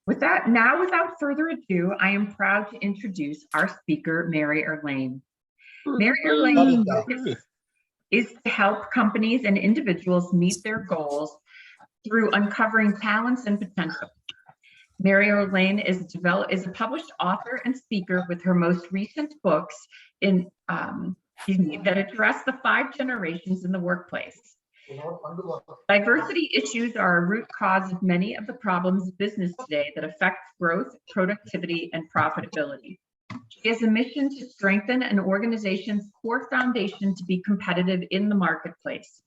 Without further ado, I am proud to introduce our speaker, Mary Erlaine. Mary Erlaine is to help companies and individuals meet their goals through uncovering talents and potential. Mary Erlaine is a published author and speaker with her most recent books that address the 5 generations in the workplace. Diversity issues are a root cause of many of the problems of business today that affect growth, productivity, and profitability. She has a mission to strengthen an organization's core foundation to be competitive in the marketplace.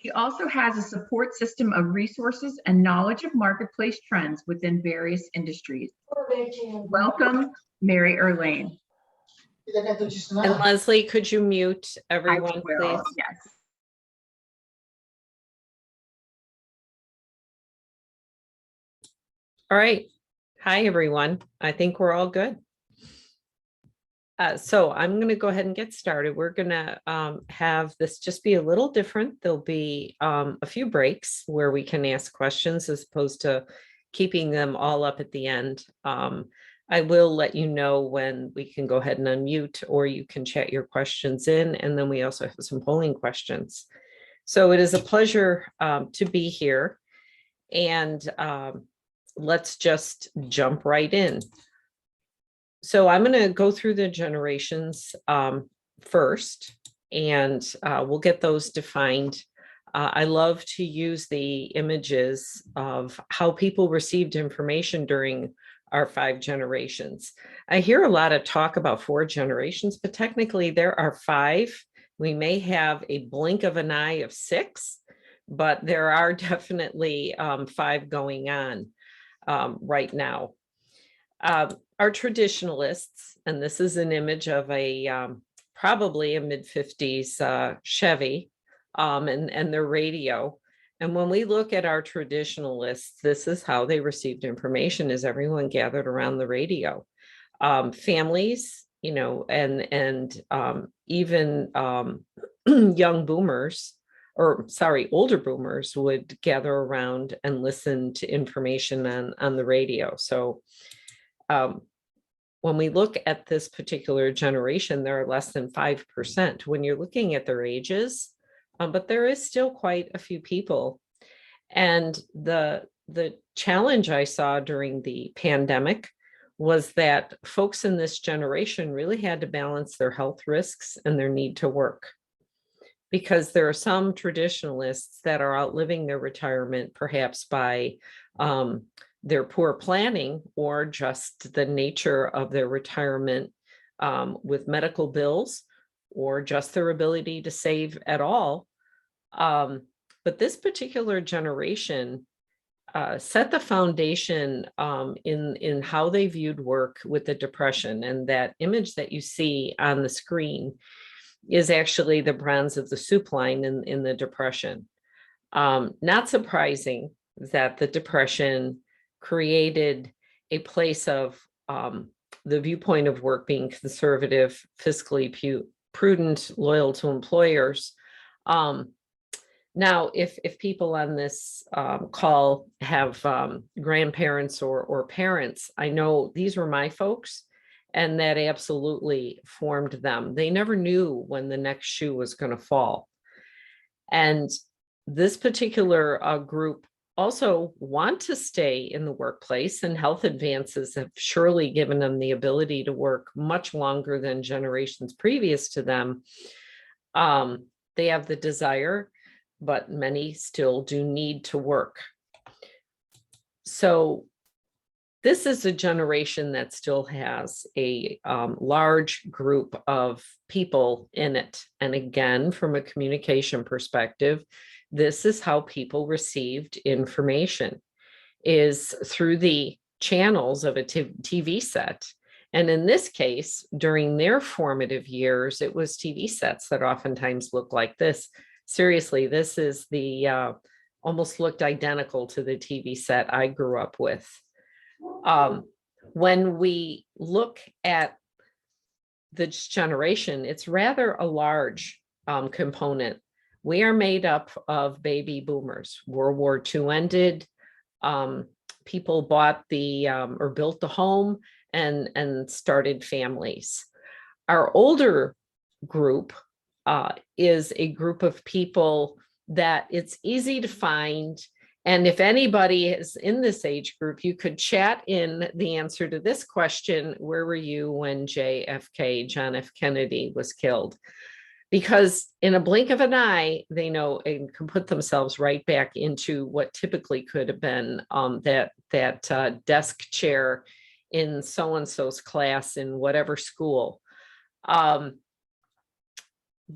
She also has a support system of resources and knowledge of marketplace trends within various industries. Welcome, Mary Erlaine. And Leslie, could you mute everyone, please? Yes. All right. Hi, everyone. I think we're all good. So I'm going to go ahead and get started. We're going to have this just be a little different. There'll be a few breaks where we can ask questions as opposed to keeping them all up at the end. I will let you know when we can go ahead and unmute, or you can chat your questions in. And then we also have some polling questions. So it is a pleasure to be here. And let's just jump right in. So I'm going to go through the generations first, and we'll get those defined. I love to use the images of how people received information during our 5 generations. I hear a lot of talk about 4 generations, but technically there are 5. We may have a blink of an eye of 6, but there are definitely 5 going on right now. Our traditionalists, and this is an image of a probably a mid-50s Chevy and their radio. And when we look at our traditionalists, this is how they received information, as everyone gathered around the radio. Families, you know, and even young boomers, or sorry, older boomers would gather around and listen to information on the radio. So when we look at this particular generation, there are less than 5% when you're looking at their ages, but there is still quite a few people. And the challenge I saw during the pandemic was that folks in this generation really had to balance their health risks and their need to work, because there are some traditionalists that are outliving their retirement, perhaps by their poor planning or just the nature of their retirement with medical bills, or just their ability to save at all. But this particular generation set the foundation in how they viewed work with the Depression. And that image that you see on the screen is actually the bronze of the soup line in the Depression. Not surprising that the Depression created a place of the viewpoint of work being conservative, fiscally prudent, loyal to employers. Now, if people on this call have grandparents or parents, I know these were my folks, and that absolutely formed them. They never knew when the next shoe was going to fall. And this particular group also want to stay in the workplace, and health advances have surely given them the ability to work much longer than generations previous to them. They have the desire, but many still do need to work. So this is a generation that still has a large group of people in it. And again, from a communication perspective, this is how people received information, is through the channels of a TV set. And in this case, during their formative years, it was TV sets that oftentimes look like this. Seriously, this is the almost looked identical to the TV set I grew up with. When we look at this generation, it's rather a large component. We are made up of baby boomers. World War II ended. people bought the or built the home and started families. Our older group is a group of people that it's easy to find. And if anybody is in this age group, you could chat in the answer to this question: where were you when JFK, John F. Kennedy, was killed? Because in a blink of an eye, they know and can put themselves right back into what typically could have been that desk chair in so-and-so's class in whatever school.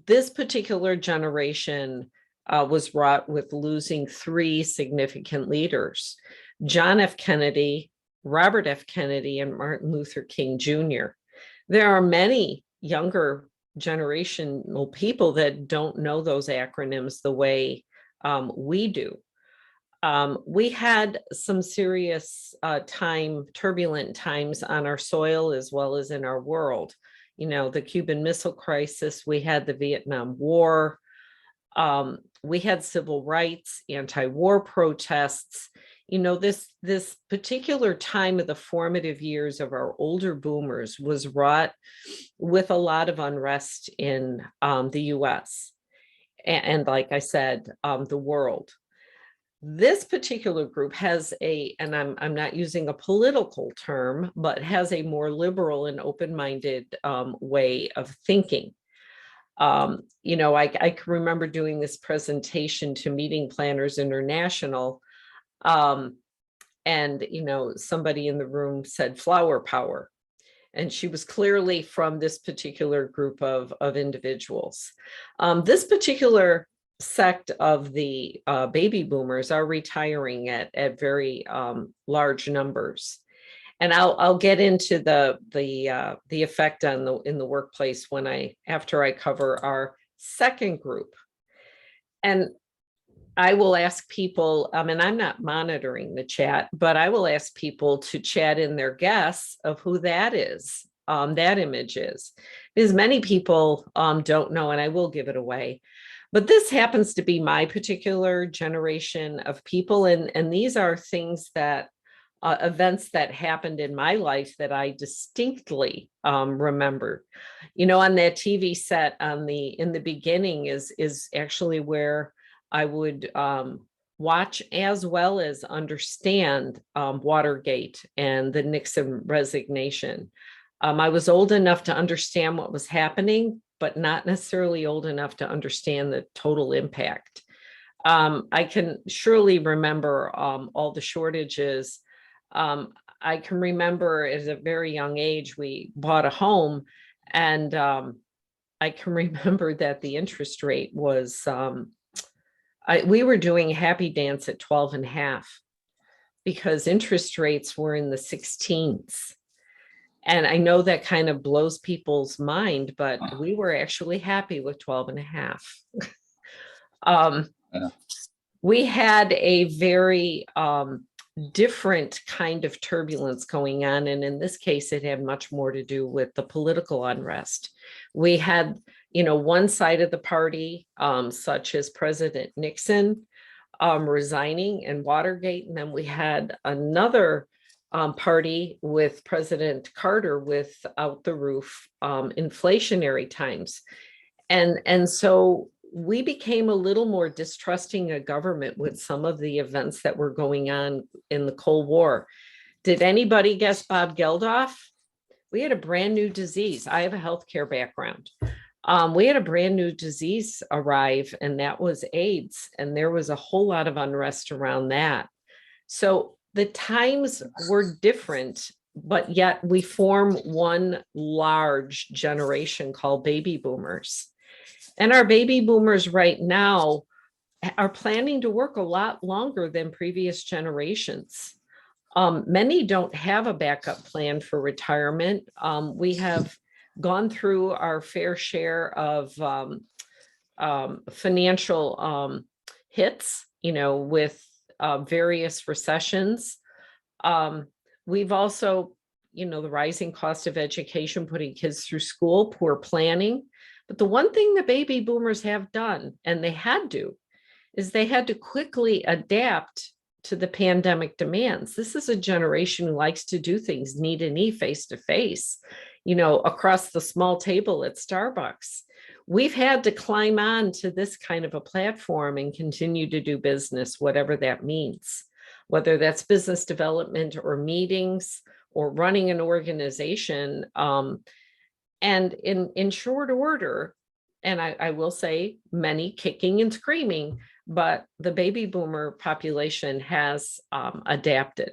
This particular generation was wrought with losing three significant leaders: John F. Kennedy, Robert F. Kennedy, and Martin Luther King Jr. There are many younger generational people that don't know those acronyms the way we do. We had some serious turbulent times on our soil as well as in our world. You know, the Cuban Missile Crisis, we had the Vietnam War, we had civil rights, anti-war protests. You know, this particular time of the formative years of our older boomers was wrought with a lot of unrest in the US and like I said, the world. This particular group has and I'm not using a political term, but has a more liberal and open-minded way of thinking. You know, I can remember doing this presentation to Meeting Planners International. And, you know, somebody in the room said flower power. And she was clearly from this particular group of individuals. This particular sect of the baby boomers are retiring at very large numbers. And I'll get into the effect in the workplace after I cover our second group. And I will ask people, and I'm not monitoring the chat, but I will ask people to chat in their guess of who that is, that image is, because many people don't know, and I will give it away. But this happens to be my particular generation of people, and these are things that events that happened in my life that I distinctly remember. You know, on that TV set in the beginning is actually where I would watch as well as understand Watergate and the Nixon resignation. I was old enough to understand what was happening, but not necessarily old enough to understand the total impact. I can surely remember all the shortages. I can remember at a very young age, we bought a home, and I can remember that the interest rate was, we were doing happy dance at 12.5 because interest rates were in the 16s. And I know that kind of blows people's mind, but we were actually happy with 12.5. Yeah. We had a very different kind of turbulence going on. And in this case, it had much more to do with the political unrest. We had, you know, one side of the party, such as President Nixon resigning and Watergate. And then we had another party with President Carter with out the roof inflationary times. And so we became a little more distrusting of government with some of the events that were going on in the Cold War. Did anybody guess Bob Geldof? We had a brand new disease. I have a healthcare background. We had a brand new disease arrive, and that was AIDS. And there was a whole lot of unrest around that. So the times were different, but yet we form one large generation called baby boomers. And our baby boomers right now are planning to work a lot longer than previous generations. Many don't have a backup plan for retirement. We have gone through our fair share of financial hits, you know, with various recessions. We've also, you know, the rising cost of education, putting kids through school, poor planning. But the one thing the baby boomers have done, and they had to, is they had to quickly adapt to the pandemic demands. This is a generation who likes to do things knee to knee, face to face, across the small table at Starbucks. We've had to climb on to this kind of a platform and continue to do business, whatever that means, whether that's business development or meetings or running an organization. And in short order, and I will say many kicking and screaming, but the baby boomer population has adapted.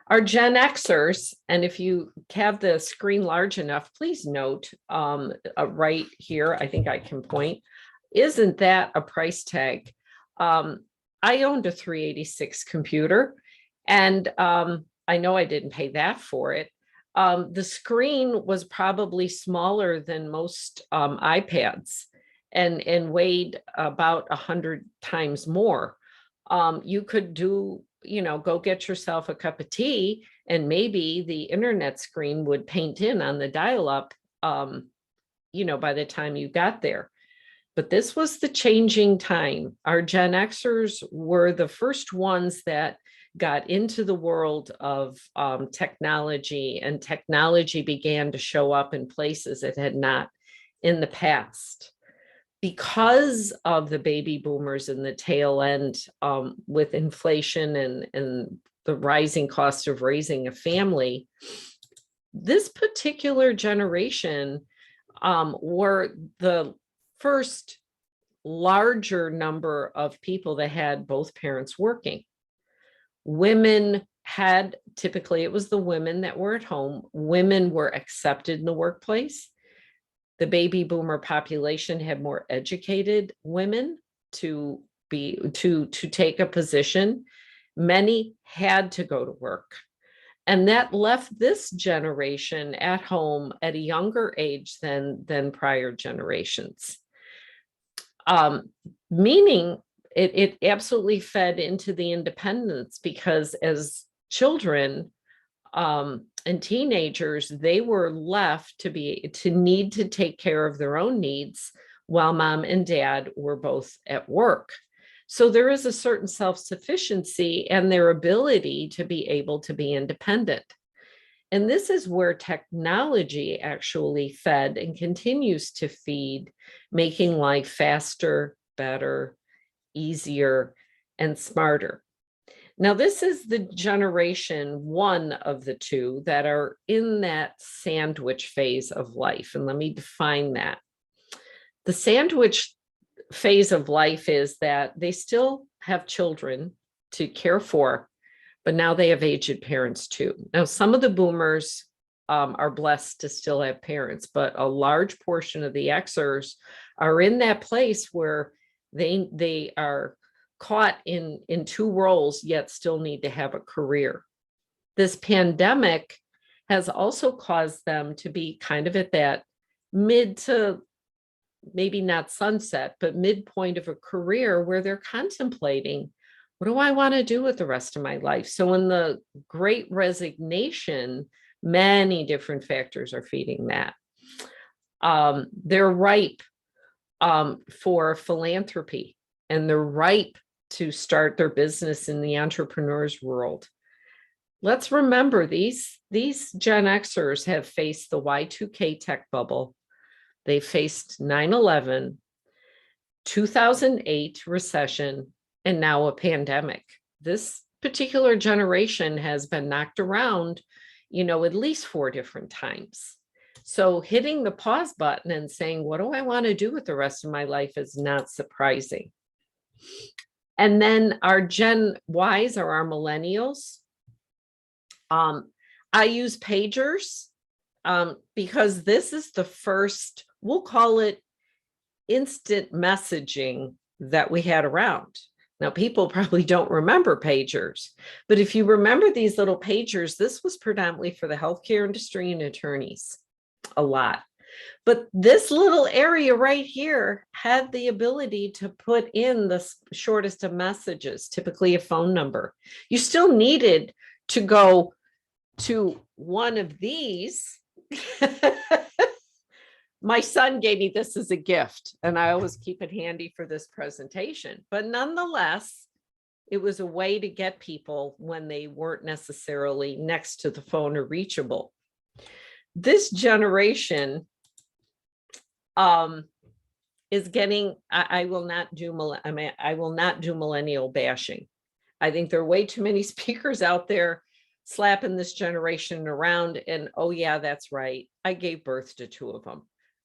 Our Gen Xers, and if you have the screen large enough, please note right here, I think I can point, isn't that a price tag? I owned a 386 computer, and I know I didn't pay that for it. The screen was probably smaller than most iPads and weighed about 100 times more. You could go get yourself a cup of tea, and maybe the internet screen would paint in on the dial-up, by the time you got there. But this was the changing time. Our Gen Xers were the first ones that got into the world of technology, and technology began to show up in places it had not in the past. Because of the baby boomers in the tail end, with inflation and the rising cost of raising a family, this particular generation were the first larger number of people that had both parents working. Women had, typically it was the women that were at home. Women were accepted in the workplace. The baby boomer population had more educated women to take a position. Many had to go to work. And that left this generation at home at a younger age than prior generations. Meaning it absolutely fed into the independence, because as children and teenagers, they were left to need to take care of their own needs while mom and dad were both at work. So there is a certain self-sufficiency and their ability to be able to be independent. And this is where technology actually fed and continues to feed, making life faster, better, easier, and smarter. Now, this is the generation one of the two that are in that sandwich phase of life. And let me define that. The sandwich phase of life is that they still have children to care for, but now they have aged parents too. Now, some of the boomers are blessed to still have parents, but a large portion of the Xers are in that place where they are caught in two roles, yet still need to have a career. This pandemic has also caused them to be kind of at that mid to maybe not sunset, but midpoint of a career where they're contemplating, what do I want to do with the rest of my life? So in the Great Resignation, many different factors are feeding that. They're ripe for philanthropy, and they're ripe to start their business in the entrepreneur's world. Let's remember these Gen Xers have faced the Y2K tech bubble. They faced 9/11, 2008 recession, and now a pandemic. This particular generation has been knocked around, at least 4 different times. So hitting the pause button and saying, what do I want to do with the rest of my life is not surprising. And then our Gen Ys are our millennials. I use pagers because this is the first, we'll call it instant messaging that we had around. Now, people probably don't remember pagers, but if you remember these little pagers, this was predominantly for the healthcare industry and attorneys, a lot. But this little area right here had the ability to put in the shortest of messages, typically a phone number. You still needed to go to one of these. My son gave me this as a gift, and I always keep it handy for this presentation. But nonetheless, It was a way to get people when they weren't necessarily next to the phone or reachable. This generation is getting, I will not do millennial bashing. I think there are way too many speakers out there slapping this generation around, and oh yeah, that's right, I gave birth to 2 of them.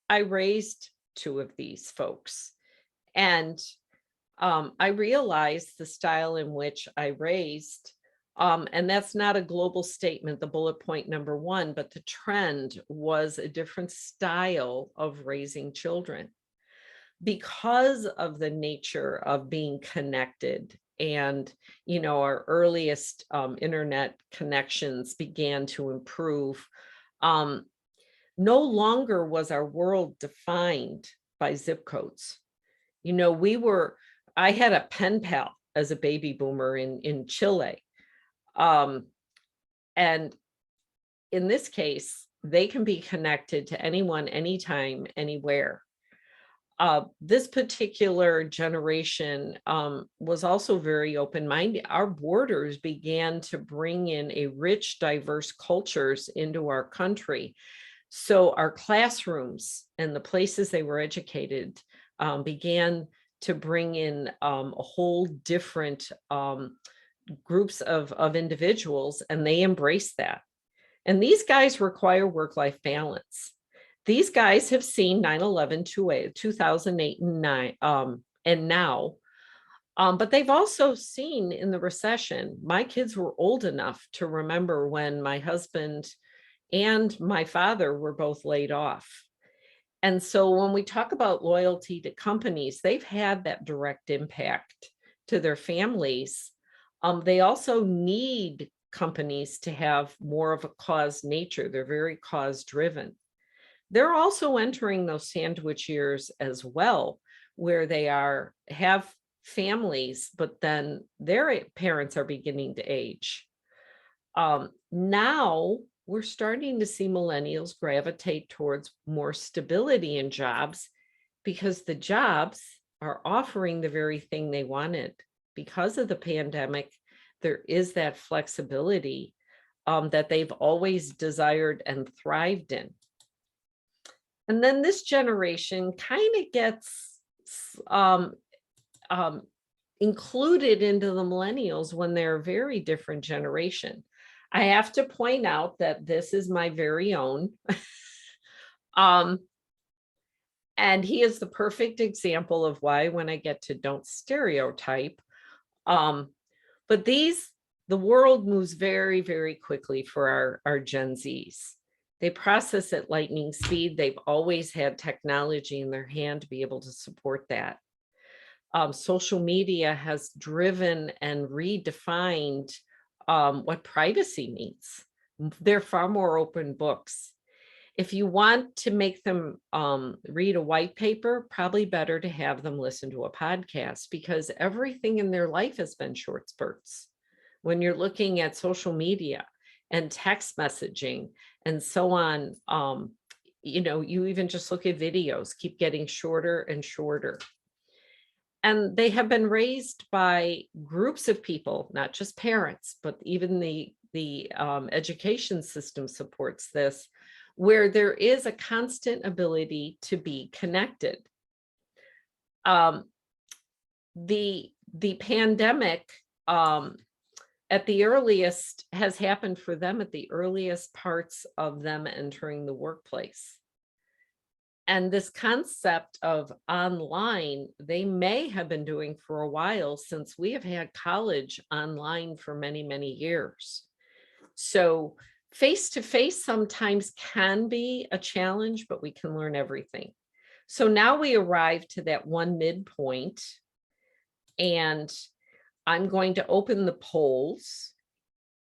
I raised 2 of these folks. And I realized the style in which I raised, and that's not a global statement, the bullet point number 1, but the trend was a different style of raising children because of the nature of being connected. And, our earliest internet connections began to improve. No longer was our world defined by zip codes. I had a pen pal as a baby boomer in Chile. And in this case, they can be connected to anyone, anytime, anywhere. This particular generation was also very open-minded. Our borders began to bring in a rich, diverse cultures into our country. So our classrooms and the places they were educated began to bring in a whole different groups of individuals, and they embraced that. And these guys require work-life balance. These guys have seen 9/11, 2008 and 9, and now, but they've also seen in the recession. My kids were old enough to remember when my husband and my father were both laid off. And so when we talk about loyalty to companies, they've had that direct impact to their families. They also need companies to have more of a cause nature. They're very cause driven. They're also entering those sandwich years as well, where they have families, but then their parents are beginning to age. Now we're starting to see millennials gravitate towards more stability in jobs because the jobs are offering the very thing they wanted. Because of the pandemic, there is that flexibility that they've always desired and thrived in. And then this generation kind of gets included into the millennials when they're a very different generation. I have to point out that this is my very own. And he is the perfect example of why, when I get to don't stereotype, but the world moves very, very quickly for our Gen Zs. They process at lightning speed. They've always had technology in their hand to be able to support that. Social media has driven and redefined what privacy means. They're far more open books. If you want to make them read a white paper, probably better to have them listen to a podcast, because everything in their life has been short spurts. When you're looking at social media and text messaging and so on, you even just look at videos, keep getting shorter and shorter. And they have been raised by groups of people, not just parents, but even the education system supports this, where there is a constant ability to be connected. The pandemic at the earliest has happened for them at the earliest parts of them entering the workplace. And this concept of online, they may have been doing for a while, since we have had college online for many, many years. So face-to-face sometimes can be a challenge, but we can learn everything. So now we arrive to that one midpoint, and I'm going to open the polls,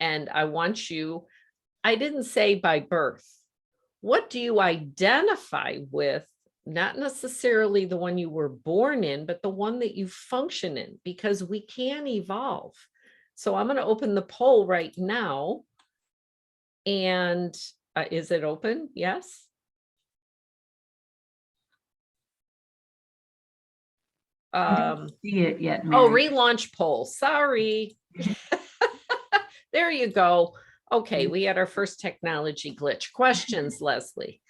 and I want you, I didn't say by birth. What do you identify with? Not necessarily the one you were born in, but the one that you function in, because we can evolve. So I'm going to open the poll right now. And is it open? Yes. I didn't see it yet, Oh, Mary. relaunch poll. Sorry. There you go. Okay, we had our first technology glitch. Questions, Leslie?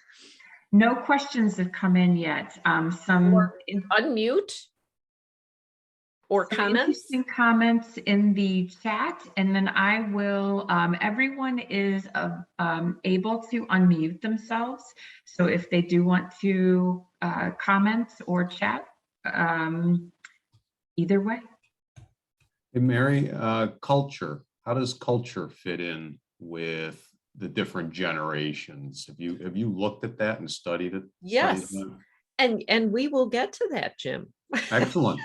No questions have come in yet. Or unmute? Or Some comments? interesting comments in the chat, and then I will, everyone is able to unmute themselves. So if they do want to comment or chat, either way. Hey, Mary, culture. How does culture fit in with the different generations? Have you looked at that and studied it? Yes. And we will get to that, Jim. Excellent.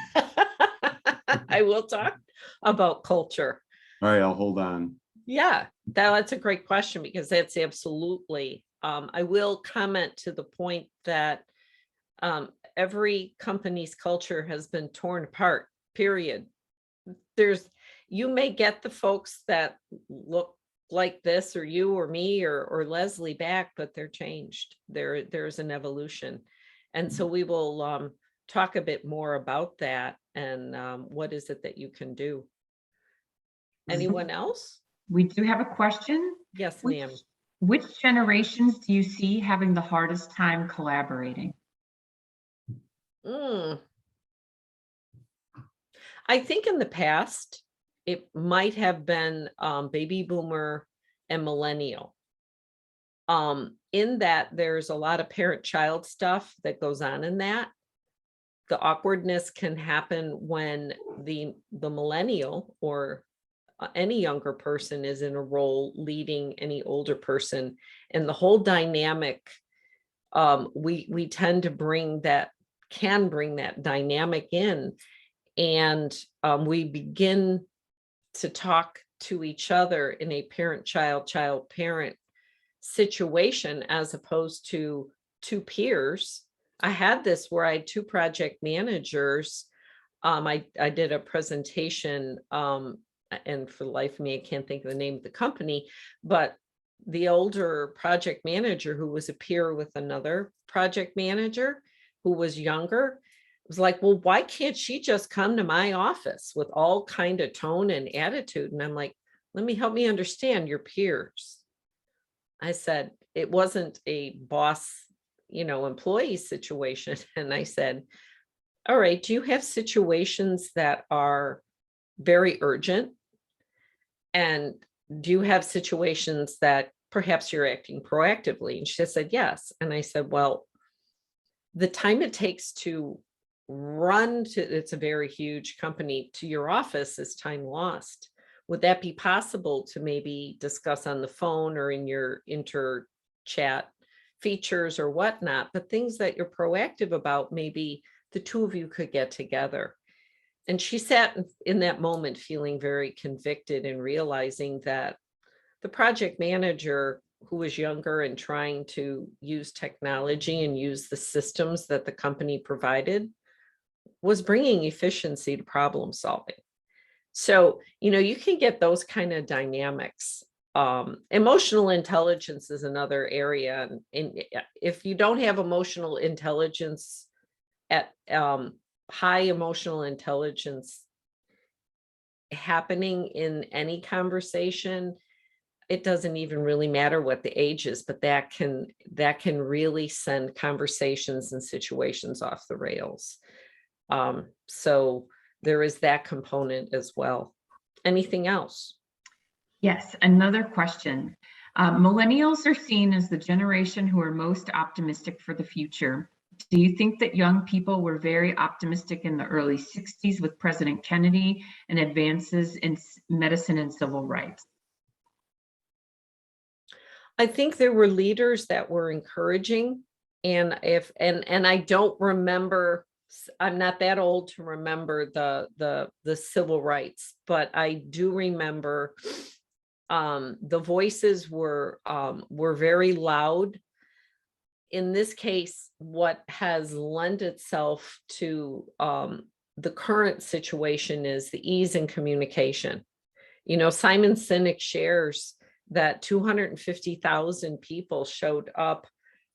I will talk about culture. All right, I'll hold on. Yeah, that's a great question because that's absolutely. I will comment to the point that every company's culture has been torn apart, period. You may get the folks that look like this or you or me or Leslie back, but they're changed. There's an evolution. And so we will talk a bit more about that and what is it that you can do. Anyone else? We do have a question. Yes, ma'am. Which generations do you see having the hardest time collaborating? I think in the past, it might have been baby boomer and millennial. In that there's a lot of parent-child stuff that goes on in that. The awkwardness can happen when the millennial or any younger person is in a role leading any older person, and the whole dynamic, we tend to bring that dynamic in, and we begin to talk to each other in a parent-child, child-parent situation as opposed to two peers. I had this where I had two project managers. I did a presentation, and for the life of me, I can't think of the name of the company, but the older project manager who was a peer with another project manager who was younger was like, well, why can't she just come to my office with all kind of tone and attitude? And I'm like, let me help me understand your peers. I said, it wasn't a boss, employee situation. And I said, all right, do you have situations that are very urgent? And do you have situations that perhaps you're acting proactively? And she said, yes. And I said, well, the time it takes to run to, it's a very huge company, to your office is time lost. Would that be possible to maybe discuss on the phone or in your inter chat features or whatnot, but things that you're proactive about, maybe the two of you could get together. And she sat in that moment feeling very convicted and realizing that the project manager who was younger and trying to use technology and use the systems that the company provided was bringing efficiency to problem solving. So, you can get those kind of dynamics. Emotional intelligence is another area. And if you don't have emotional intelligence at high emotional intelligence happening in any conversation, it doesn't even really matter what the age is, but that can really send conversations and situations off the rails. So there is that component as well. Anything else? Yes, another question. Millennials are seen as the generation who are most optimistic for the future. Do you think that young people were very optimistic in the early 60s with President Kennedy and advances in medicine and civil rights? I think there were leaders that were encouraging, and I don't remember, I'm not that old to remember the civil rights, but I do remember the voices were very loud. In this case, what has lent itself to the current situation is the ease in communication. Simon Sinek shares that 250,000 people showed up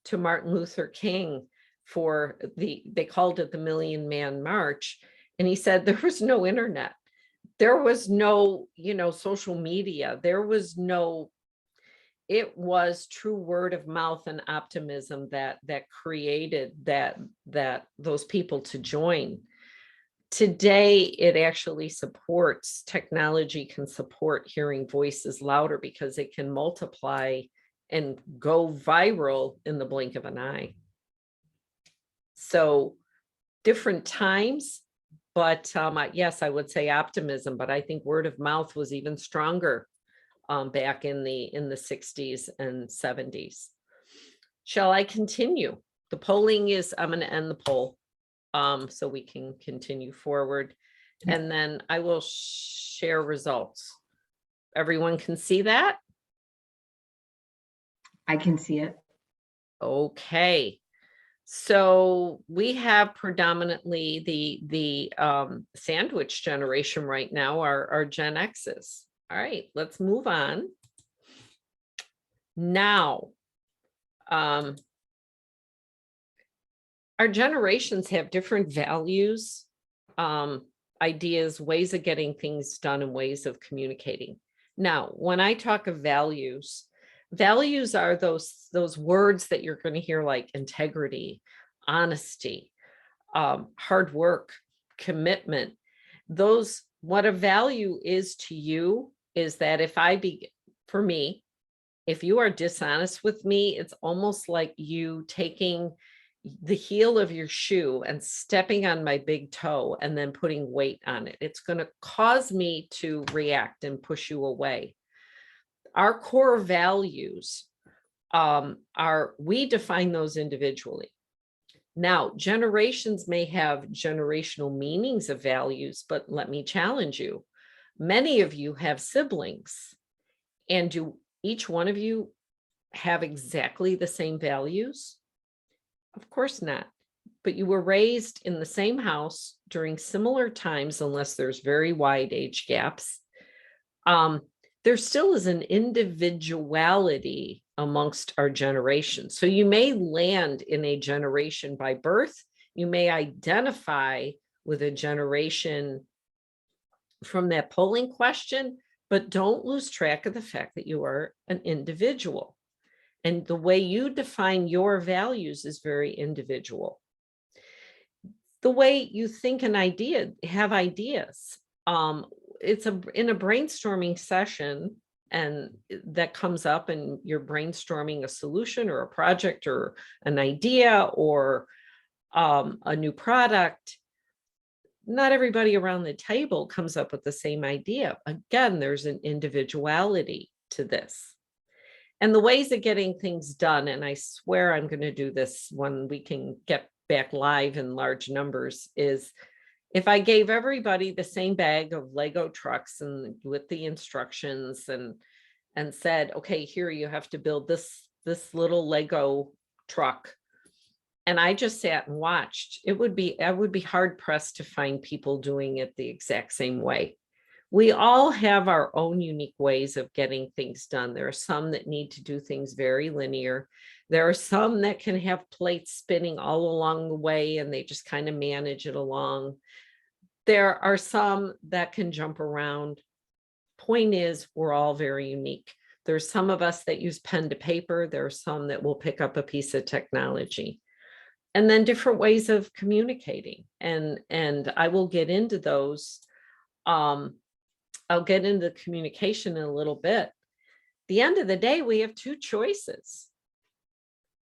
to Martin Luther King for they called it the Million Man March. And he said there was no internet. There was no, social media. There was no, it was true word of mouth and optimism that created that those people to join. Today, it actually supports, technology can support hearing voices louder because it can multiply and go viral in the blink of an eye. So different times, but yes, I would say optimism, but I think word of mouth was even stronger back in the 60s and 70s. Shall I continue? The polling is, I'm going to end the poll so we can continue forward. And then I will share results. Everyone can see that? I can see it. Okay. So we have predominantly the sandwich generation right now, our Gen X's. All right, let's move on. Now, our generations have different values, ideas, ways of getting things done, and ways of communicating. Now, when I talk of values are those words that you're going to hear, like integrity, honesty, hard work, commitment. Those, what a value is to you is that for me, if you are dishonest with me, it's almost like you taking the heel of your shoe and stepping on my big toe and then putting weight on it. It's going to cause me to react and push you away. Our core values we define those individually. Now, generations may have generational meanings of values, but let me challenge you. Many of you have siblings, and do each one of you have exactly the same values? Of course not. But you were raised in the same house during similar times, unless there's very wide age gaps. There still is an individuality amongst our generation. So you may land in a generation by birth. You may identify with a generation from that polling question, but don't lose track of the fact that you are an individual. And the way you define your values is very individual. The way you think an idea, have ideas. It's in a brainstorming session, and that comes up and you're brainstorming a solution or a project or an idea or a new product. Not everybody around the table comes up with the same idea. Again, there's an individuality to this. And the ways of getting things done, and I swear I'm going to do this when we can get back live in large numbers, is if I gave everybody the same bag of Lego trucks and with the instructions and said, okay, here you have to build this little Lego truck. And I just sat and watched, I would be hard pressed to find people doing it the exact same way. We all have our own unique ways of getting things done. There are some that need to do things very linear. There are some that can have plates spinning all along the way and they just kind of manage it along. There are some that can jump around. Point is, we're all very unique. There's some of us that use pen to paper. There are some that will pick up a piece of technology. And then different ways of communicating. And I will get into those. I'll get into communication in a little bit. At the end of the day, we have two choices.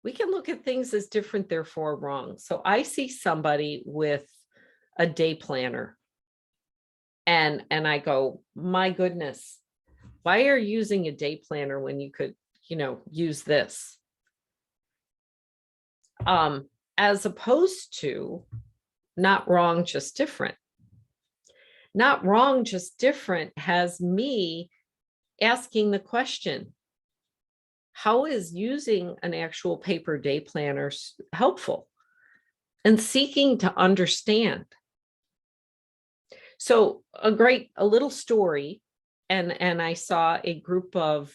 We can look at things as different, therefore wrong. So I see somebody with a day planner and I go, my goodness, why are you using a day planner when you could, use this? As opposed to not wrong, just different. Not wrong, just different has me asking the question, how is using an actual paper day planner helpful? And seeking to understand. So a little story, and I saw a group of,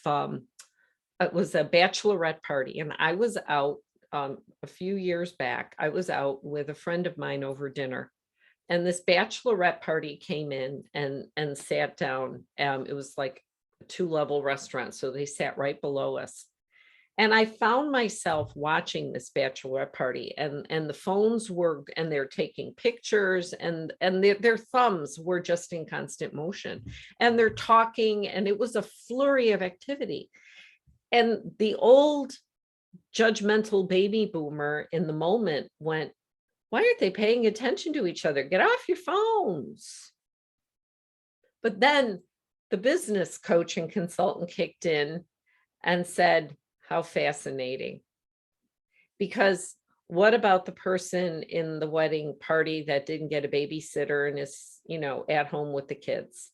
it was a bachelorette party, and I was out a few years back, I was out with a friend of mine over dinner. And this bachelorette party came in and sat down. It was like a 2-level restaurant, so they sat right below us. And I found myself watching this bachelorette party, and the phones were, and they're taking pictures, and their thumbs were just in constant motion, and they're talking, and it was a flurry of activity. And the old judgmental baby boomer in the moment went, why aren't they paying attention to each other? Get off your phones. But then the business coach and consultant kicked in and said, how fascinating. Because what about the person in the wedding party that didn't get a babysitter and is, at home with the kids?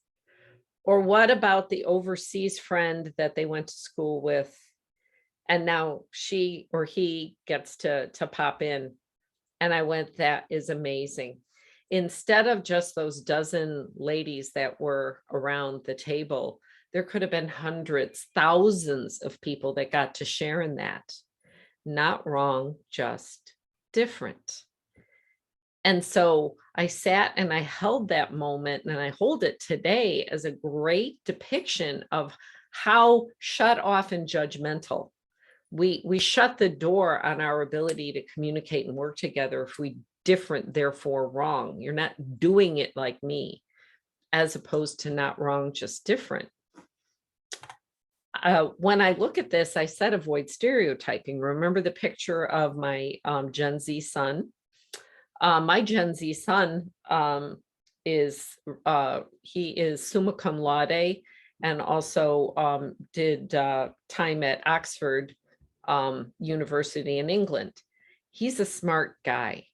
Or what about the overseas friend that they went to school with, and now she or he gets to pop in? And I went, that is amazing. Instead of just those dozen ladies that were around the table, there could have been hundreds, thousands of people that got to share in that. Not wrong, just different. And so I sat and I held that moment, and I hold it today as a great depiction of how shut off and judgmental we shut the door on our ability to communicate and work together if we different, therefore wrong. You're not doing it like me, as opposed to not wrong, just different. When I look at this, I said avoid stereotyping. Remember the picture of my Gen Z son? My Gen Z son is summa cum laude, and also did time at Oxford University in England. He's a smart guy,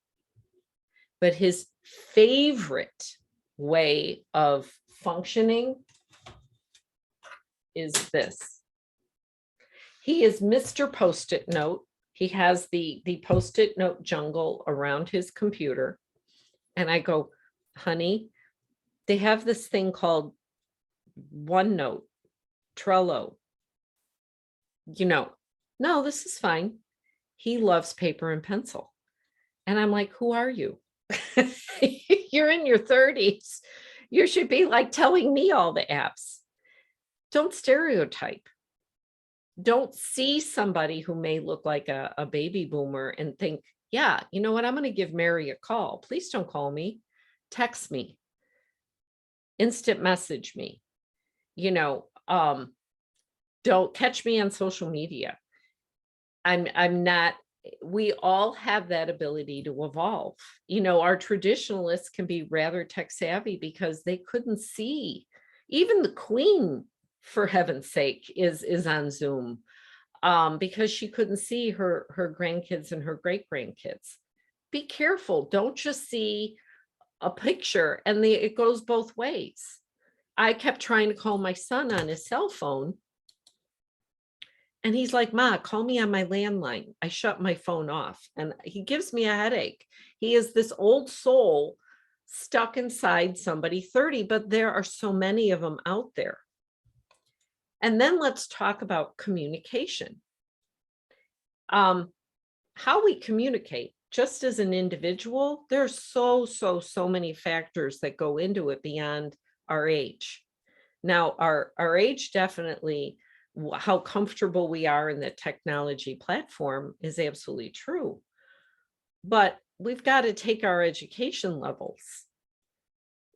but his favorite way of functioning is this. He is Mr. Post-it note. He has the Post-it note jungle around his computer. And I go, honey, they have this thing called OneNote, Trello. No, this is fine. He loves paper and pencil. And I'm like, who are you? You're in your 30s. You should be like telling me all the apps. Don't stereotype. Don't see somebody who may look like a baby boomer and think, yeah, you know what? I'm going to give Mary a call. Please don't call me. Text me. Instant message me. Don't catch me on social media. I'm not, we all have that ability to evolve. Our traditionalists can be rather tech savvy because they couldn't see. Even the Queen, for heaven's sake, is on Zoom because she couldn't see her grandkids and her great grandkids. Be careful. Don't just see a picture, and it goes both ways. I kept trying to call my son on his cell phone, and he's like, Ma, call me on my landline. I shut my phone off, and he gives me a headache. He is this old soul stuck inside somebody 30, but there are so many of them out there. And then let's talk about communication. How we communicate just as an individual, there's so many factors that go into it beyond our age. Now, our age definitely, how comfortable we are in the technology platform is absolutely true. But we've got to take our education levels.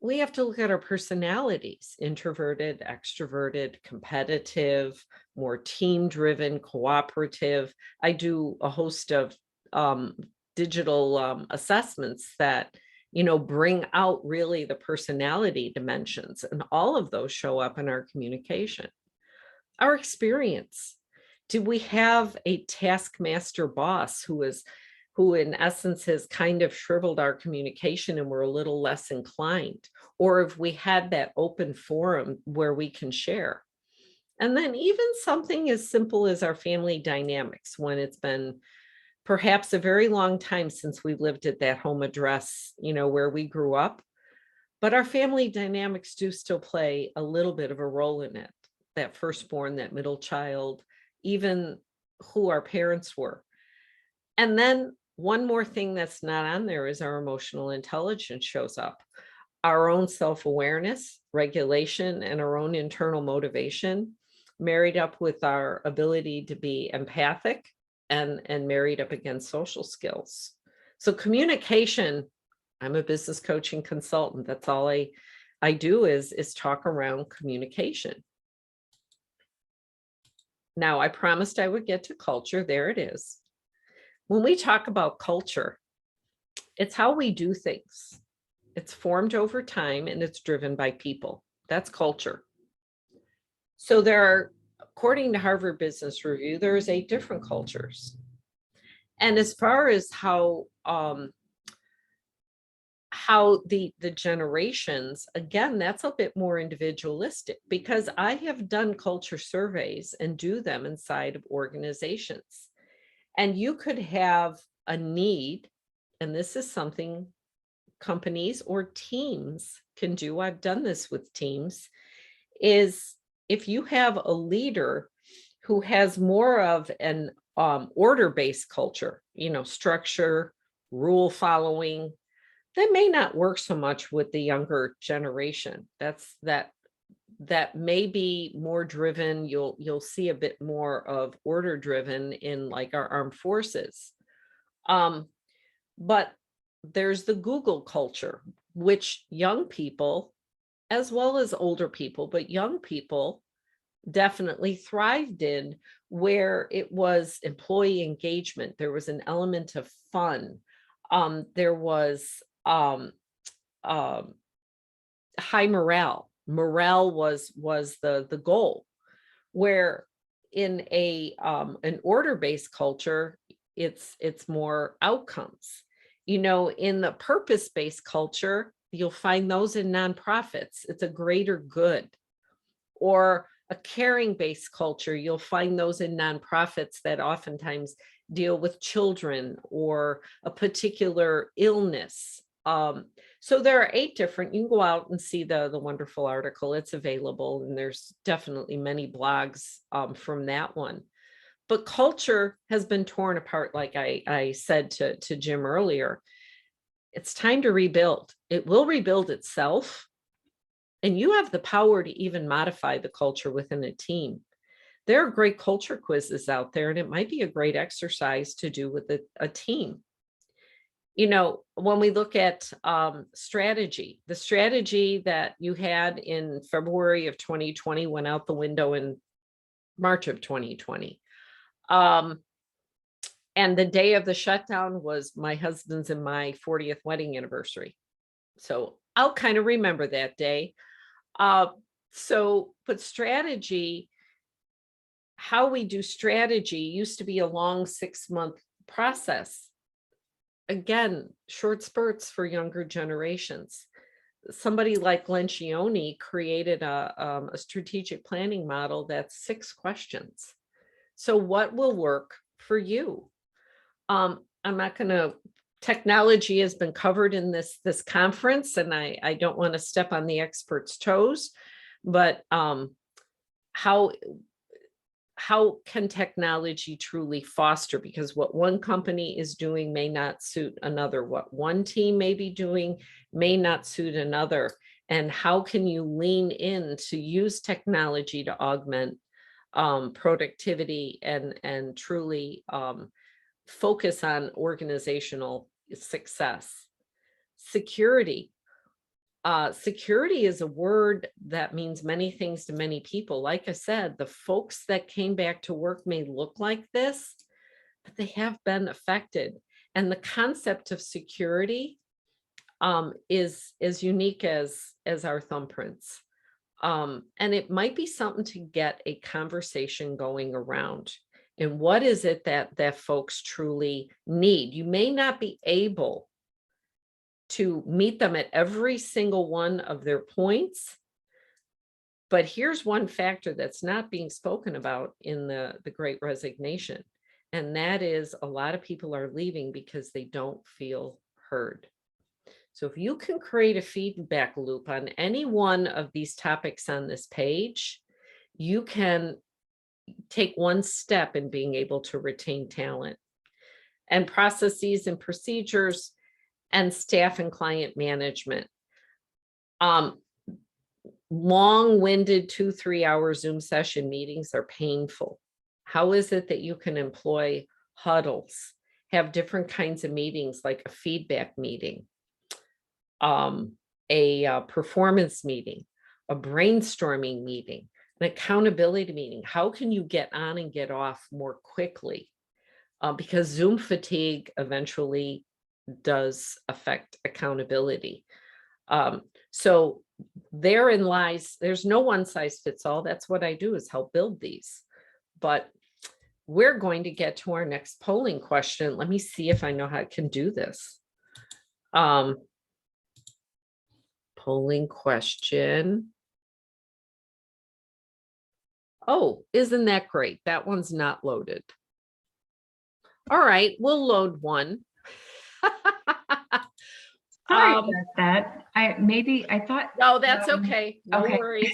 We have to look at our personalities: introverted, extroverted, competitive, more team-driven, cooperative. I do a host of digital assessments that bring out really the personality dimensions, and all of those show up in our communication. Our experience. Do we have a taskmaster boss who in essence has kind of shriveled our communication and we're a little less inclined? Or if we had that open forum where we can share? And then even something as simple as our family dynamics, when it's been perhaps a very long time since we lived at that home address, where we grew up, but our family dynamics do still play a little bit of a role in it. That firstborn, that middle child, even who our parents were. And then one more thing that's not on there is our emotional intelligence shows up. Our own self-awareness, regulation, and our own internal motivation, married up with our ability to be empathic and married up against social skills. So communication, I'm a business coaching consultant. That's all I do is talk around communication. Now, I promised I would get to culture. There it is. When we talk about culture, it's how we do things. It's formed over time and it's driven by people. That's culture. So there are, according to Harvard Business Review, there's 8 different cultures. And as far as how the generations, again, that's a bit more individualistic, because I have done culture surveys and do them inside of organizations. And you could have a need, and this is something companies or teams can do. I've done this with teams, is if you have a leader who has more of an order-based culture, structure, rule following, that may not work so much with the younger generation. That may be more driven. You'll see a bit more of order driven in like our armed forces. But there's the Google culture, which young people, as well as older people, but young people definitely thrived in, where it was employee engagement. There was an element of fun. There was high morale. Morale was the goal, where in an order-based culture, it's more outcomes. In the purpose-based culture, you'll find those in nonprofits. It's a greater good. Or a caring-based culture, you'll find those in nonprofits that oftentimes deal with children or a particular illness. So there are 8 different. You can go out and see the wonderful article. It's available, and there's definitely many blogs from that one. But culture has been torn apart, like I said to Jim earlier. It's time to rebuild. It will rebuild itself. And you have the power to even modify the culture within a team. There are great culture quizzes out there, and it might be a great exercise to do with a team. When we look at strategy, the strategy that you had in February of 2020 went out the window in March of 2020. And the day of the shutdown was my husband's and my 40th wedding anniversary. So I'll kind of remember that day. But strategy, how we do strategy used to be a long 6-month process. Again, short spurts for younger generations. Somebody like Lencioni created a strategic planning model that's 6 questions. So what will work for you? I'm not going to, technology has been covered in this conference, and I don't want to step on the experts' toes, but how can technology truly foster? Because what one company is doing may not suit another. What one team may be doing may not suit another. And how can you lean in to use technology to augment productivity and truly focus on organizational success? Security. Security is a word that means many things to many people. Like I said, the folks that came back to work may look like this, but they have been affected. And the concept of security is as unique as our thumbprints. And it might be something to get a conversation going around. And what is it that folks truly need? You may not be able to meet them at every single one of their points, but here's one factor that's not being spoken about in the Great Resignation, and that is a lot of people are leaving because they don't feel heard. So if you can create a feedback loop on any one of these topics on this page, you can take one step in being able to retain talent. and processes and procedures, and staff and client management. Long-winded 2-3 hour Zoom session meetings are painful. How is it that you can employ huddles, have different kinds of meetings like a feedback meeting, a performance meeting, a brainstorming meeting, an accountability meeting? How can you get on and get off more quickly? Because Zoom fatigue eventually does affect accountability. So therein lies, there's no one size fits all. That's what I do, is help build these. But we're going to get to our next polling question. Let me see if I know how I can do this. Polling question. Oh, isn't that great? That one's not loaded. All right, we'll load one. Sorry about that. I thought. No, that's okay. No okay. worries.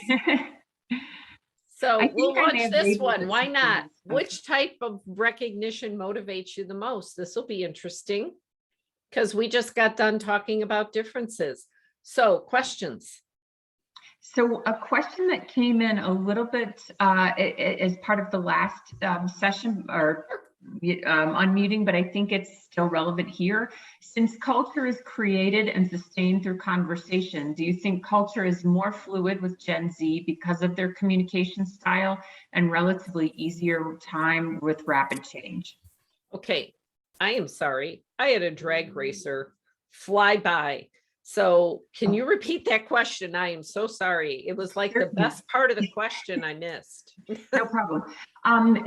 I So think we'll I may launch have this labeled one. it Why something not? else. Which type of recognition motivates you the most? This will be interesting because we just got done talking about differences. So questions. So a question that came in a little bit as part of the last session or unmuting, but I think it's still relevant here. Since culture is created and sustained through conversation, do you think culture is more fluid with Gen Z because of their communication style and relatively easier time with rapid change? Okay, I am sorry. I had a drag racer fly by. So can you repeat that question? I am so sorry. It was like the best part of the question I missed. No problem.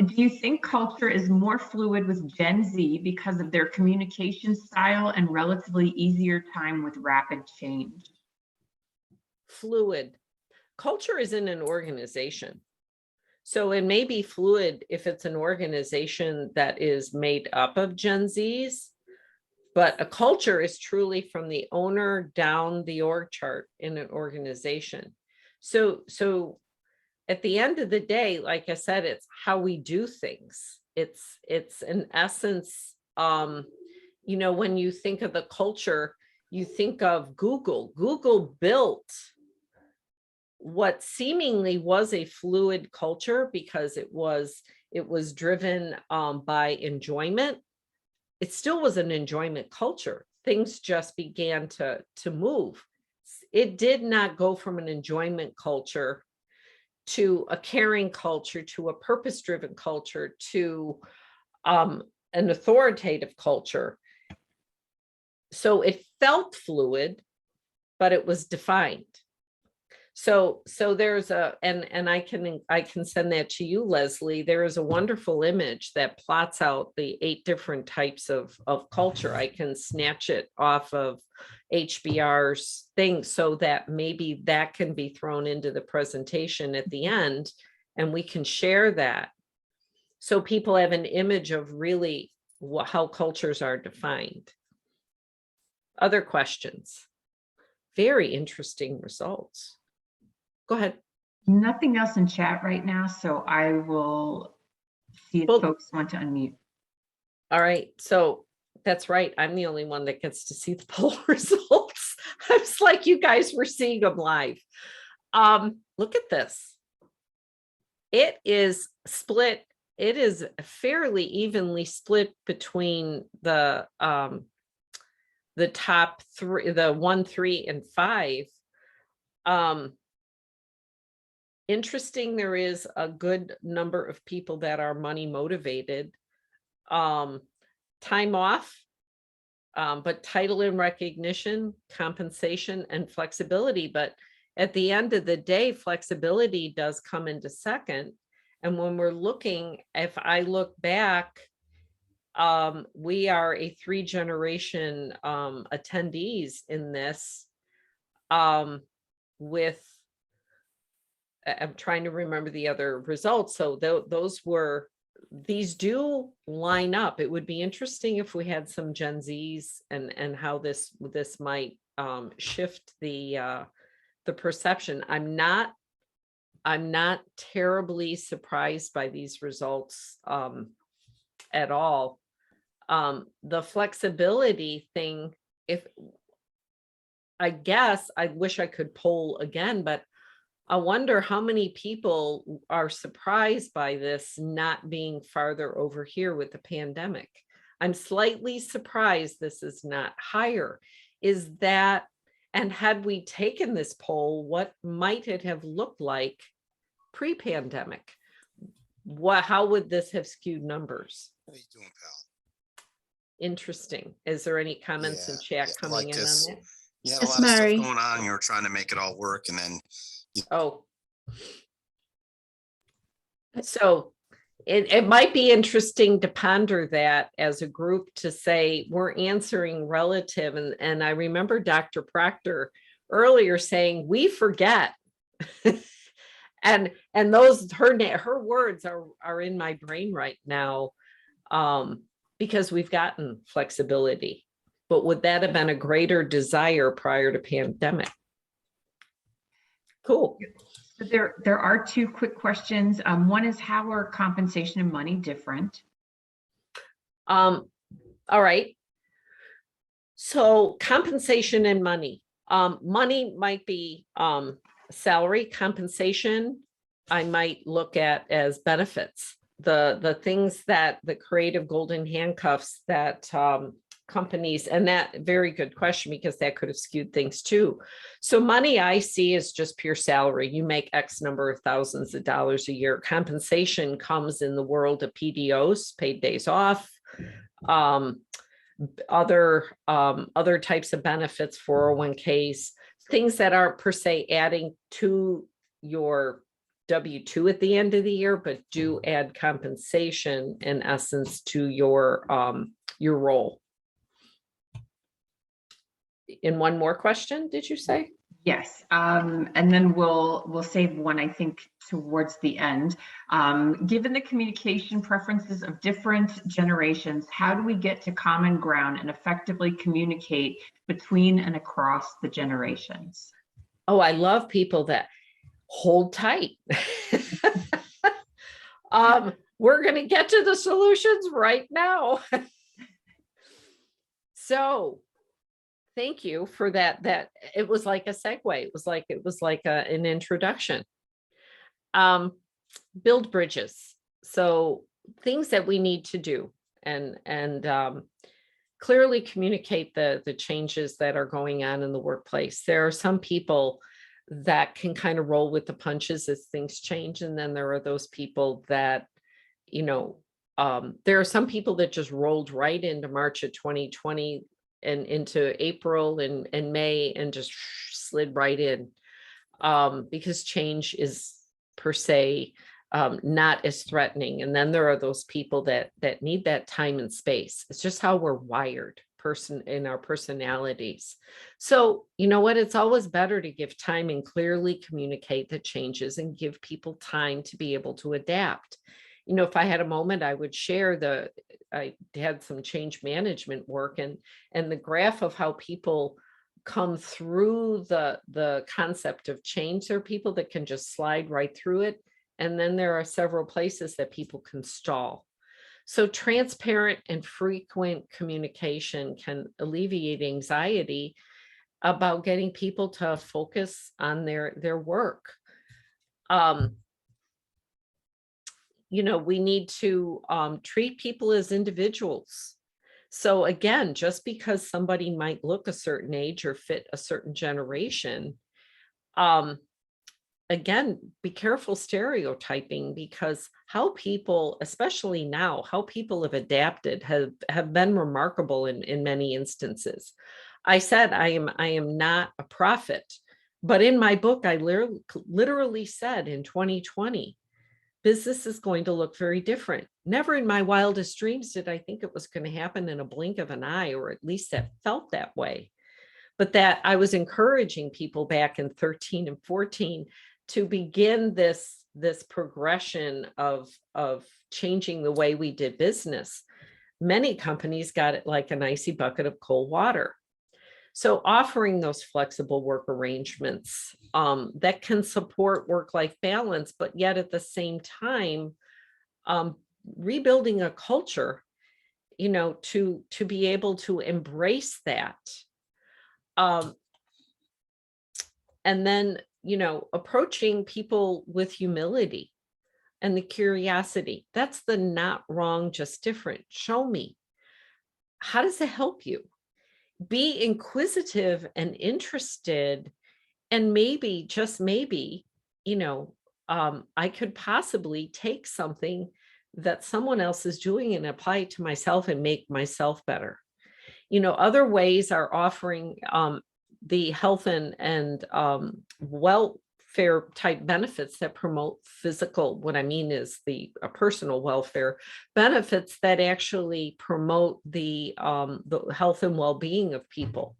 Do you think culture is more fluid with Gen Z because of their communication style and relatively easier time with rapid change? Fluid. Culture is in an organization. So it may be fluid if it's an organization that is made up of Gen Zs, but a culture is truly from the owner down the org chart in an organization. So at the end of the day, like I said, it's how we do things. It's in essence, when you think of the culture, you think of Google. Google built what seemingly was a fluid culture because it was driven by enjoyment. It still was an enjoyment culture. Things just began to move. It did not go from an enjoyment culture to a caring culture, to a purpose-driven culture, to an authoritative culture. So it felt fluid, but it was defined. So there's and I can send that to you, Leslie. There is a wonderful image that plots out the 8 different types of culture. I can snatch it off of HBR's thing so that maybe that can be thrown into the presentation at the end, and we can share that so people have an image of really how cultures are defined. Other questions? Very interesting results. Go ahead. Nothing else in chat right now, so I will see if folks want to unmute. All right, so that's right. I'm the only one that gets to see the poll results. I was like, you guys were seeing them live. Look at this. It is split. It is fairly evenly split between the top 3, the 1, 3, and 5. Interesting, there is a good number of people that are money motivated. Time off, but title and recognition, compensation, and flexibility. But at the end of the day, flexibility does come into second. And when we're looking, if I look back, we are a 3-generation attendees in this with, I'm trying to remember the other results. So these do line up. It would be interesting if we had some Gen Zs and how this might shift the perception. I'm not terribly surprised by these results at all. The flexibility thing, if I guess I wish I could poll again, but I wonder how many people are surprised by this not being farther over here with the pandemic. I'm slightly surprised this is not higher. Is that, and had we taken this poll, what might it have looked like pre-pandemic? How would this have skewed numbers? How you doing, pal? Interesting. Is there any comments in Yeah, chat yeah, coming in on this. that? You had a Yes, lot of stuff Mary. going on. You were trying to make it all work, and then Oh. So it might be interesting to ponder that as a group, to say we're answering relative. And I remember Dr. Proctor earlier saying, we forget. and those, her words are in my brain right now, because we've gotten flexibility. But would that have been a greater desire prior to pandemic? Cool. So there are two quick questions. One is, how are compensation and money different? All right. So compensation and money. Money might be salary. Compensation, I might look at as benefits. The things that the creative golden handcuffs that companies, and that very good question, because that could have skewed things too. So money I see is just pure salary. You make X number of thousands of dollars a year. Compensation comes in the world of PDOs, paid days off, other types of benefits, 401ks, things that aren't per se adding to your W-2 at the end of the year, but do add compensation in essence to your role. In one more question, did you say? Yes, and then we'll save one, I think, towards the end. Given the communication preferences of different generations, how do we get to common ground and effectively communicate between and across the generations? Oh, I love people that hold tight. We're going to get to the solutions right now. So thank you for that. It was like a segue. It was like an introduction. Build bridges. So things that we need to do, and clearly communicate the changes that are going on in the workplace. There are some people that can kind of roll with the punches as things change, and then there are those people that, there are some people that just rolled right into March of 2020 and into April and May and just slid right in, because change is per se not as threatening. And then there are those people that need that time and space. It's just how we're wired in our personalities. So you know what? It's always better to give time and clearly communicate the changes and give people time to be able to adapt. If I had a moment, I would share I had some change management work, and the graph of how people come through the concept of change. There are people that can just slide right through it. And then there are several places that people can stall. So transparent and frequent communication can alleviate anxiety about getting people to focus on their work. We need to treat people as individuals. So again, just because somebody might look a certain age or fit a certain generation, again, be careful stereotyping, because how people, especially now, how people have adapted have been remarkable in many instances. I said I am not a prophet, but in my book, I literally said in 2020, business is going to look very different. Never in my wildest dreams did I think it was going to happen in a blink of an eye, or at least that felt that way. But that I was encouraging people back in 13 and 14 to begin this progression of changing the way we did business. Many companies got it like an icy bucket of cold water. So offering those flexible work arrangements that can support work-life balance, but yet at the same time, rebuilding a culture to be able to embrace that. Um, and then, approaching people with humility and the curiosity. That's the not wrong, just different. Show me. How does it help you? Be inquisitive and interested, and maybe, just maybe, I could possibly take something that someone else is doing and apply it to myself and make myself better. Other ways are offering the health and welfare type benefits that promote physical. What I mean is the personal welfare benefits that actually promote the health and well-being of people.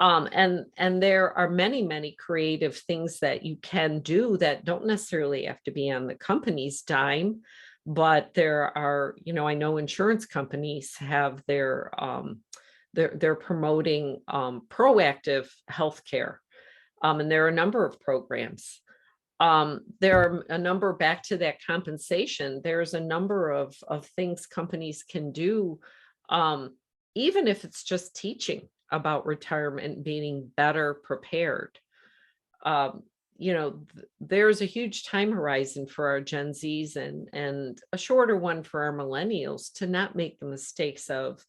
And there are many, many creative things that you can do that don't necessarily have to be on the company's dime, but there are, I know insurance companies have they're promoting proactive healthcare. And there are a number of programs. There are a number, back to that compensation, there's a number of things companies can do, even if it's just teaching about retirement, being better prepared. There's a huge time horizon for our Gen Zs and a shorter one for our millennials to not make the mistakes of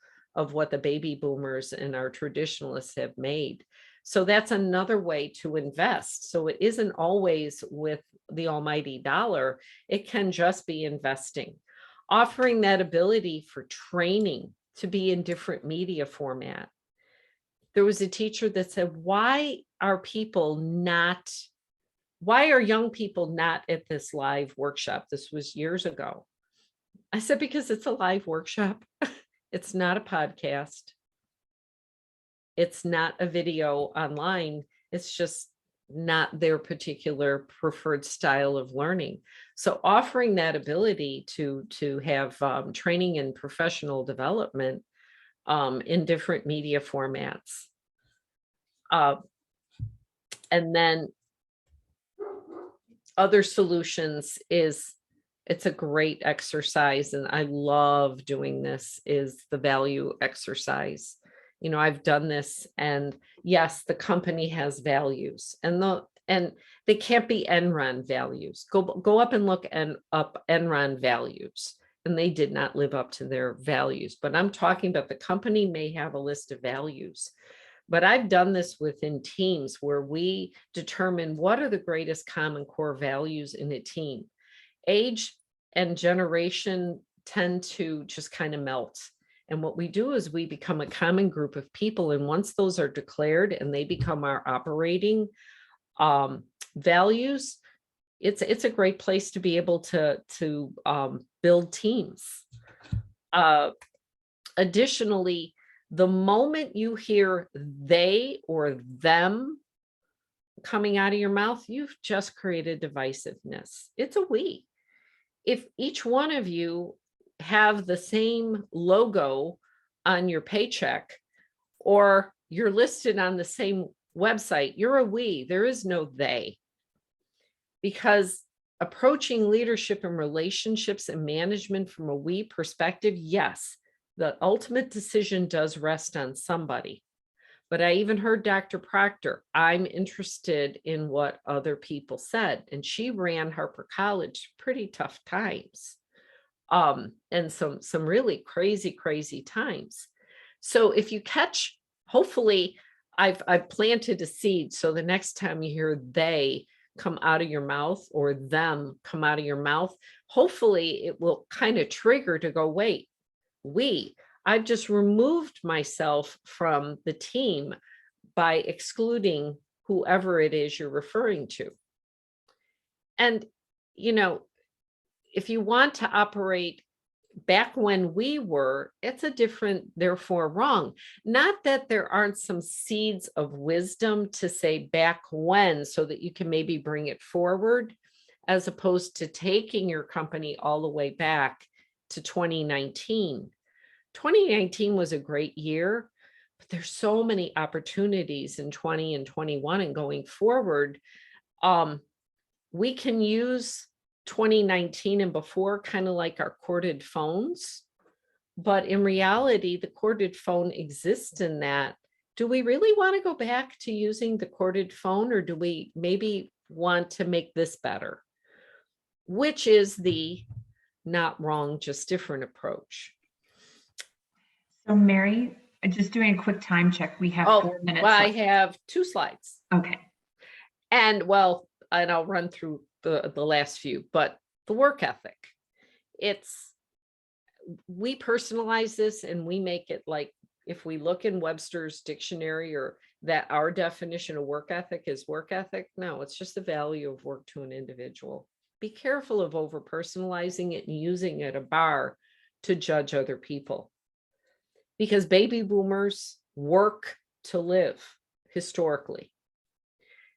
what the baby boomers and our traditionalists have made. So that's another way to invest. So it isn't always with the almighty dollar. It can just be investing, offering that ability for training to be in different media format. There was a teacher that said, why are young people not at this live workshop? This was years ago. I said, because it's a live workshop. It's not a podcast. It's not a video online. It's just not their particular preferred style of learning. So offering that ability to have training and professional development in different media formats. And then other solutions is, it's a great exercise, and I love doing this, is the value exercise. I've done this, and yes, the company has values, and they can't be Enron values. Go up and look up Enron values, and they did not live up to their values. But I'm talking about the company may have a list of values. But I've done this within teams where we determine what are the greatest common core values in a team. Age and generation tend to just kind of melt. And what we do is we become a common group of people. And once those are declared and they become our operating values, it's a great place to be able to build teams. Additionally, the moment you hear they or them coming out of your mouth, you've just created divisiveness. It's a we. If each one of you have the same logo on your paycheck, or you're listed on the same website, you're a we. There is no they. Because approaching leadership and relationships and management from a we perspective, yes, the ultimate decision does rest on somebody. But I even heard Dr. Proctor, I'm interested in what other people said. And she ran Harper College pretty tough times. And some really crazy times. So if you catch, hopefully I've planted a seed. So the next time you hear they come out of your mouth or them come out of your mouth, hopefully it will kind of trigger to go, wait, I've just removed myself from the team by excluding whoever it is you're referring to. And, if you want to operate back when we were, it's a different, therefore wrong. Not that there aren't some seeds of wisdom to say back when, so that you can maybe bring it forward, as opposed to taking your company all the way back to 2019. 2019 was a great year, but there's so many opportunities in 20 and 21 and going forward. We can use 2019 and before kind of like our corded phones, But in reality, the corded phone exists in that. Do we really want to go back to using the corded phone, or do we maybe want to make this better? Which is the not wrong, just different approach? So Mary, just doing a quick time check. We have Oh, 4 minutes well, I left. have 2 slides. Okay. And well, and I'll run through the last few, but the work ethic. We personalize this and we make it like, if we look in Webster's dictionary, or that our definition of work ethic is work ethic. No, it's just the value of work to an individual. Be careful of over personalizing it and using it a bar to judge other people. Because baby boomers work to live historically.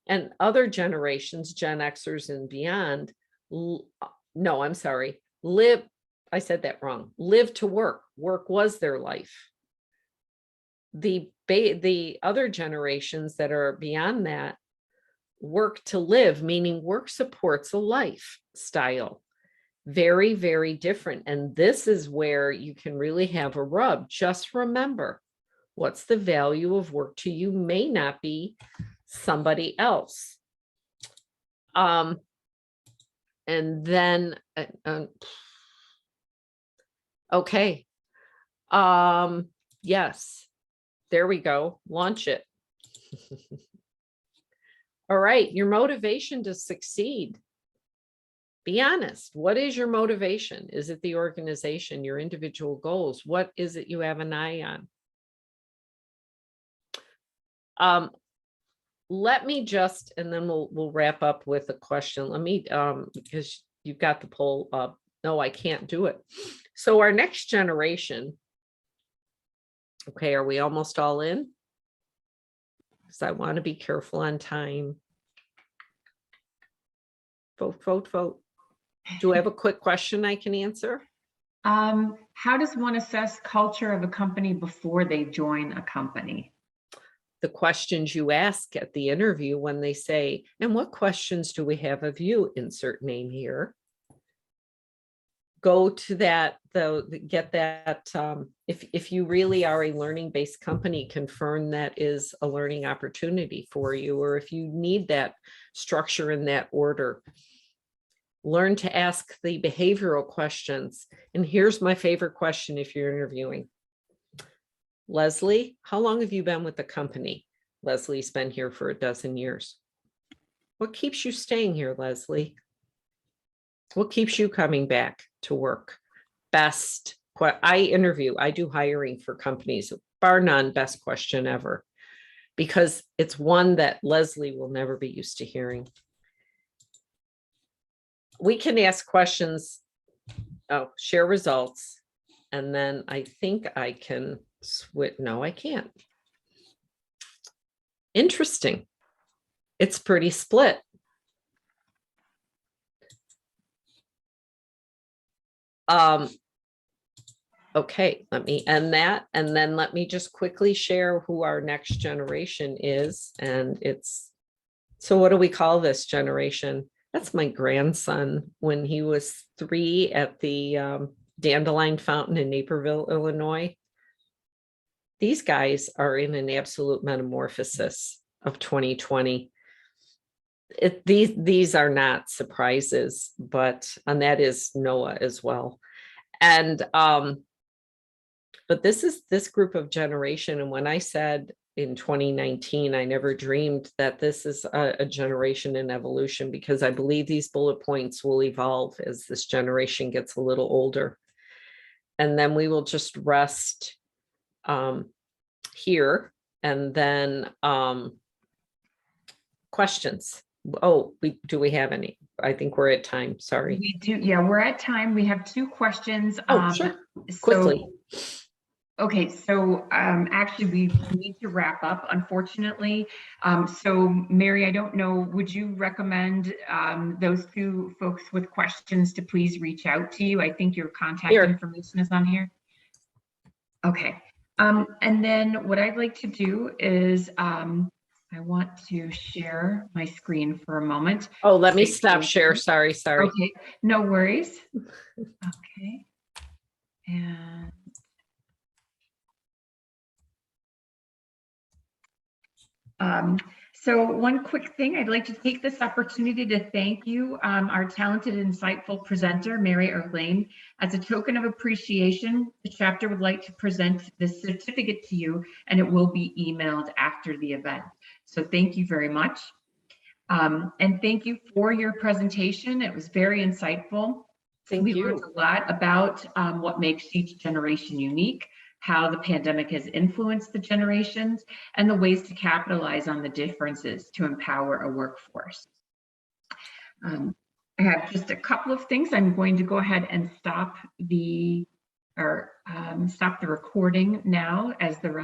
And other generations, Gen Xers and beyond, no, I'm sorry, I said that wrong. Live to work. Work was their life. The other generations that are beyond that work to live, meaning work supports a lifestyle. Very, very different. And this is where you can really have a rub. Just remember, what's the value of work to you may not be somebody else. And then, okay. Yes, there we go. Launch it. All right. Your motivation to succeed. Be honest. What is your motivation? Is it the organization, your individual goals? What is it you have an eye on? Let me just, and then we'll wrap up with a question. Let me, because you've got the poll up. No, I can't do it. So our next generation. Okay, are we almost all in? Because I want to be careful on time. Vote, vote, vote. Do I have a quick question I can answer? How does one assess culture of a company before they join a company? The questions you ask at the interview when they say, and what questions do we have of you? Insert name here. Go to that, though, get that. If you really are a learning-based company, confirm that is a learning opportunity for you, or if you need that structure in that order. Learn to ask the behavioral questions. And here's my favorite question if you're interviewing. Leslie, how long have you been with the company? Leslie's been here for 12 years. What keeps you staying here, Leslie? What keeps you coming back to work? Best, I do hiring for companies, bar none, best question ever, because it's one that Leslie will never be used to hearing. We can ask questions, share results, and then I think I can switch. No, I can't. Interesting. It's pretty split. Okay, let me end that. And then let me just quickly share who our next generation is. And so what do we call this generation? That's my grandson when he was 3 at the Dandelion Fountain in Naperville, Illinois. These guys are in an absolute metamorphosis of 2020. These are not surprises, and that is Noah as well. And but this group of generation, and when I said in 2019, I never dreamed that this is a generation in evolution, because I believe these bullet points will evolve as this generation gets a little older. And then we will just rest here, and then questions. Oh, do we have any? I think we're at time. Sorry. We do. Yeah, we're at time. We have 2 questions. Oh, sure. Quickly. Okay, so actually we need to wrap up, unfortunately. So Mary, I don't know, would you recommend those 2 folks with questions to please reach out to you? I think your contact information is on here. Okay. And then what I'd like to do is I want to share my screen for a moment. Oh, let me stop share. Sorry. Okay, no worries. Okay. And So one quick thing, I'd like to take this opportunity to thank you, our talented, insightful presenter, Mary Erlane. As a token of appreciation, the chapter would like to present this certificate to you, and it will be emailed after the event. So thank you very much. And thank you for your presentation. It was very insightful. Thank We you. learned a lot about what makes each generation unique, how the pandemic has influenced the generations, and the ways to capitalize on the differences to empower a workforce. I have just a couple of things. I'm going to go ahead and stop the recording now as the rest